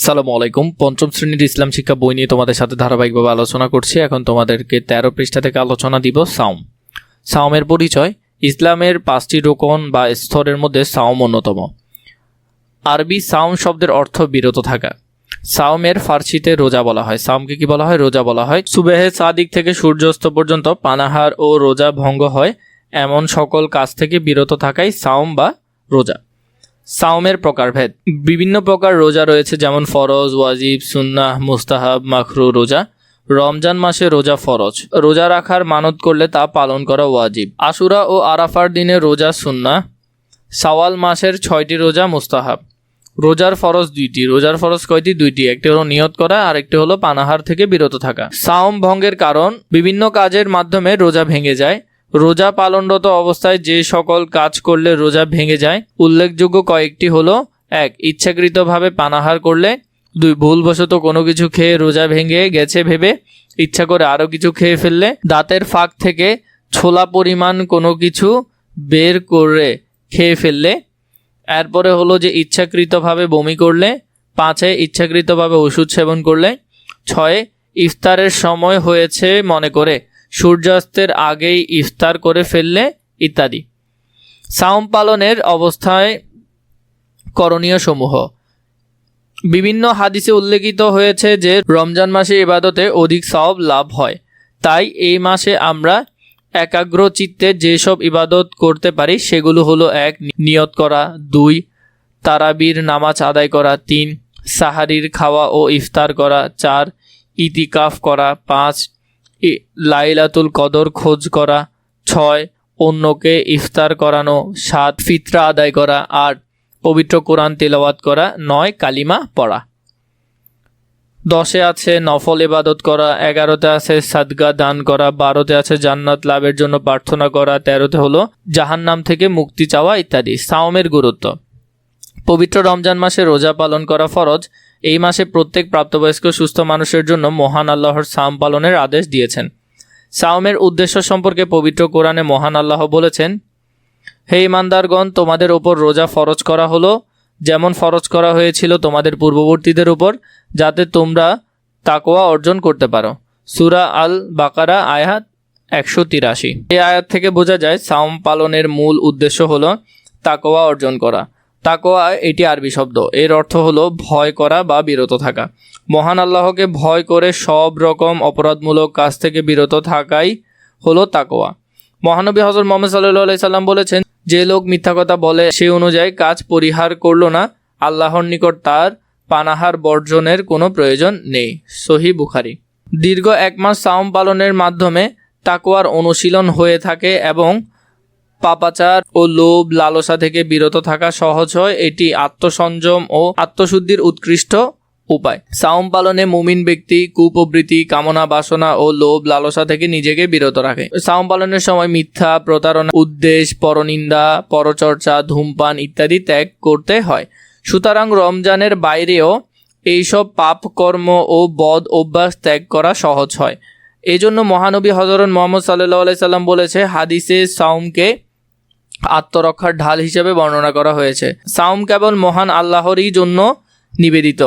সালামু আলাইকুম। পঞ্চম শ্রেণীর ইসলাম শিক্ষা বই নিয়ে তোমাদের সাথে ধারাবাহিকভাবে আলোচনা করছি। এখন তোমাদেরকে 13 পৃষ্ঠা থেকে আলোচনা দিব সাওম। সাওমের পরিচয়। ইসলামের 5টি রোকন বা স্তরের মধ্যে সাওম অন্যতম। আরবি সাওম শব্দের অর্থ বিরত থাকা। সাওমের ফার্সিতে রোজা বলা হয়। সাওমকে কি বলা হয়? রোজা বলা হয়। সুবেহে সাদিক থেকে সূর্যাস্ত পর্যন্ত পানাহার ও রোজা ভঙ্গ হয় এমন সকল কাজ থেকে বিরত থাকাই সাওম বা রোজা। সাওমের প্রকারভেদ। বিভিন্ন প্রকার রোজা রয়েছে, যেমন ফরজ, ওয়াজিব, সুন্নাহ, মুস্তাহাব, মাকরু রোজা। রমজান মাসে রোজা ফরজ, রোজা রাখার মানত করলে তা পালন করা ওয়াজিব। আশুরা ও আরাফার দিনে রোজা সুন্নাহ। শাওয়াল মাসের 6টি রোজা মুস্তাহাব। রোজার ফরজ 2টি। রোজার ফরজ কয়টি? 2টি। একটি হলো নিয়ত করা, আর একটি হলো পানাহার থেকে বিরত থাকা। সাওম ভঙ্গের কারণ। বিভিন্ন কাজের মাধ্যমে রোজা ভেঙে যায়। রোজা পালনরত অবস্থায় যে সকল কাজ করলে রোজা ভেঙে যায় উল্লেখযোগ্য কয়েকটি হলো: 1. ইচ্ছাকৃতভাবে পানাহার করলে। 2. ভুলবশত কোনো কিছু খেয়ে রোজা ভেঙে গেছে ভেবে ইচ্ছা করে আরও কিছু খেয়ে ফেললে। দাঁতের ফাঁক থেকে ছোলা পরিমাণ কোনো কিছু বের করে খেয়ে ফেললে। এরপরে হলো যে ইচ্ছাকৃতভাবে বমি করলে। 5. ইচ্ছাকৃতভাবে ওষুধ সেবন করলে। 6. ইফতারের সময় হয়েছে মনে করে সূর্যাস্তের আগেই ইফতার করে ফেললে ইত্যাদি। সাওম পালনের অবস্থায় করণীয় সমূহ। বিভিন্ন হাদিসে উল্লেখিত হয়েছে যে রমজান মাসে ইবাদতে অধিক সওয়াব লাভ হয়, তাই এই মাসে আমরা একাগ্র চিত্তে যেসব ইবাদত করতে পারি সেগুলো হলো: 1. নিয়ত করা। 2. তারাবির নামাজ আদায় করা। 3. সাহারির খাওয়া ও ইফতার করা। 4. ইতিকাফ করা। 5. লাইলাতুল কদর খোঁজ করা। 6. অন্যকে ইফতার করানো। 7. ফিতরা আদায় করা। 8. পবিত্র কোরআন তেলাওয়াত করা। 9. কালিমা পড়া। 10-এ আছে নফল ইবাদত করা। 11-তে আছে সাদকা দান করা। 12-তে আছে জান্নাত লাভের জন্য প্রার্থনা করা। 13-তে হলো জাহান্নাম থেকে মুক্তি চাওয়া ইত্যাদি। সাওমের গুরুত্ব। পবিত্র রমজান মাসে রোজা পালন করা ফরজ। এই মাসে প্রত্যেক প্রাপ্তবয়স্ক সুস্থ মানুষের জন্য মহান আল্লাহর সাওম পালনের আদেশ দিয়েছেন। সাওমের উদ্দেশ্য সম্পর্কে পবিত্র কোরআনে মহান আল্লাহ বলেছেন: হে ঈমানদারগণ, তোমাদের ওপর রোজা ফরজ করা হলো যেমন ফরজ করা হয়েছিল তোমাদের পূর্ববর্তীদের উপর, যাতে তোমরা তাকওয়া অর্জন করতে পারো। সূরা আল বাকারা আয়াত 183। এই আয়াত থেকে বোঝা যায় সাওম পালনের মূল উদ্দেশ্য হলো তাকওয়া অর্জন করা। তাকওয়া এটি আরবি শব্দ, এর অর্থ হলো ভয় করা বা বিরত থাকা। মহান আল্লাহকে ভয় করে সব রকম অপরাধমূলক কাজ থেকে বিরত থাকাই হলো তাকওয়া। মহানবী হযরত মুহাম্মদ সাল্লাল্লাহু আলাইহি সাল্লাম বলেছেন, যে লোক মিথ্যা কথা বলে সে অনুযায়ী কাজ পরিহার করল না, আল্লাহর নিকট তার পানাহার বর্জনের কোনো প্রয়োজন নেই। সহিহ বুখারী। দীর্ঘ 1 মাস সাওম পালনের মাধ্যমে তাকওয়ার অনুশীলন হয়ে থাকে এবং পাপাচার ও লোভ লালসা থেকে বিরত থাকা সহজ হয়। এটি আত্মসংযম ও আত্মশুদ্ধির উৎকৃষ্ট উপায়। সাওম পালনে মুমিন ব্যক্তি কুপ্রবৃত্তি, কামনা বাসনা ও লোভ লালসা থেকে নিজেকে বিরত রাখে। সাওম পালনের সময় মিথ্যা, প্রতারণা, উদ্দেশ্য, পরনিন্দা, পরচর্চা, ধূমপান ইত্যাদি ত্যাগ করতে হয়। সুতরাং রমজানের বাইরেও এইসব পাপ কর্ম ও বদ অভ্যাস ত্যাগ করা সহজ হয়। এজন্য মহানবী হযরত মুহাম্মদ সাল্লাল্লাহু আলাইহি সাল্লাম বলেছে, হাদিসে সাওমকে আত্মরক্ষার ঢাল হিসেবে বর্ণনা করা হয়েছে। সাওম কেবল মহান আল্লাহরই জন্য নিবেদিত,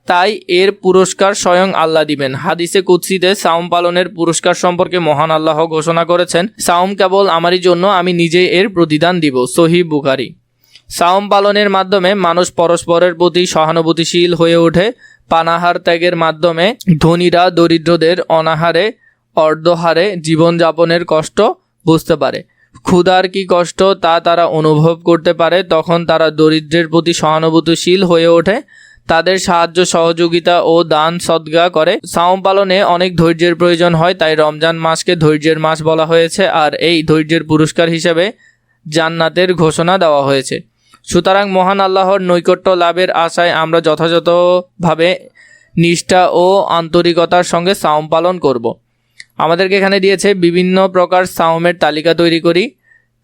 তাই এর পুরস্কার স্বয়ং আল্লাহ দিবেন। হাদিসে কুদসিতে সাওম পালনের পুরস্কার সম্পর্কে মহান আল্লাহ ঘোষণা করেছেন, সাওম কেবল আমারই জন্য, আমি নিজেই এর প্রতিদান দিব। সহিহ বুখারী। সাওম পালনের মাধ্যমে মানুষ পরস্পরের প্রতি সহানুভূতিশীল হয়ে ওঠে। পানাহার ত্যাগের মাধ্যমে ধনীরা দরিদ্রদের অনাহারে অর্ধহারে জীবনযাপনের কষ্ট বুঝতে পারে। ক্ষুধার কি কষ্ট তা তারা অনুভব করতে পারে। তখন তারা দরিদ্রের প্রতি সহানুভূতিশীল হয়ে ওঠে, তাদের সাহায্য সহযোগিতা ও দান সদকা করে। সাওম পালনে অনেক ধৈর্যের প্রয়োজন হয়, তাই রমজান মাসকে ধৈর্যের মাস বলা হয়েছে, আর এই ধৈর্যের পুরস্কার হিসেবে জান্নাতের ঘোষণা দেওয়া হয়েছে। সুতরাং মহান আল্লাহর নৈকট্য লাভের আশায় আমরা যথাযথভাবে নিষ্ঠা ও আন্তরিকতার সঙ্গে সাওম পালন করব। আমাদেরকে এখানে দিয়েছে বিভিন্ন প্রকার সাওমের তালিকা তৈরি করি,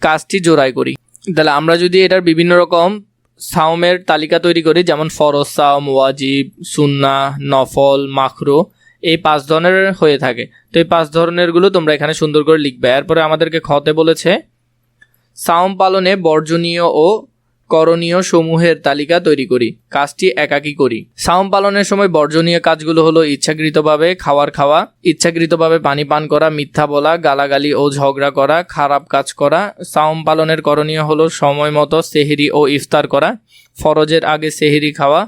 কাজটি জোড়াই করি। তাহলে আমরা যদি এটার বিভিন্ন রকম সাওমের তালিকা তৈরি করি, যেমন ফরজ সাওম, ওয়াজিব, সুন্নাহ, নফল, মাকরু, এই 5 ধরনের হয়ে থাকে। তো এই 5 ধরনেরগুলো তোমরা এখানে সুন্দর করে লিখবে। এরপরে আমাদেরকে খতে বলেছে সাওম পালনে বর্জনীয় ও করণীয় সমূহের তালিকা তৈরি করি, কাজটি একাকী করি। সাওম পালনের সময় বর্জনীয় কাজগুলো হলো ইচ্ছাকৃতভাবে খাওয়া, ইচ্ছাকৃতভাবে পানি পান করা, মিথ্যা বলা, গালাগালি ও ঝগড়া করা, খারাপ কাজ করা। সাওম পালনের করণীয় হলো সময় মতো সেহরি ও ইফতার করা, ফরজের আগে সেহরি খাওয়া,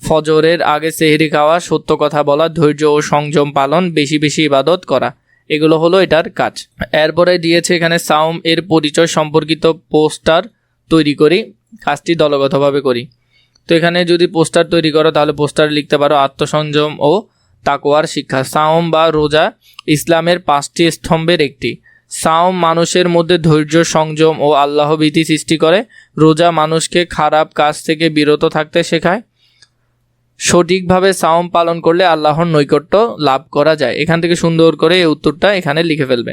ফজরের আগে সেহরি খাওয়া, সত্য কথা বলা, ধৈর্য ও সংযম পালন, বেশি বেশি ইবাদত করা। এগুলো হলো এটার কাজ। এরপরে দিয়েছে এখানে সাওম এর পরিচয় সম্পর্কিত পোস্টার তৈরি করি, কাজটি দলগতভাবে করি। তো এখানে যদি পোস্টার তৈরি করো তাহলে পোস্টার লিখতে পারো আত্মসংযম ও তাকওয়ার শিক্ষা। সাওম বা রোজা ইসলামের 5টি স্তম্ভের একটি। সাওম মানুষের মধ্যে ধৈর্য, সংযম ও আল্লাহভীতি সৃষ্টি করে। রোজা মানুষকে খারাপ কাজ থেকে বিরত থাকতে শেখায়। সঠিকভাবে সাওম পালন করলে আল্লাহর নৈকট্য লাভ করা যায়। এখান থেকে সুন্দর করে এই উত্তরটা এখানে লিখে ফেলবে।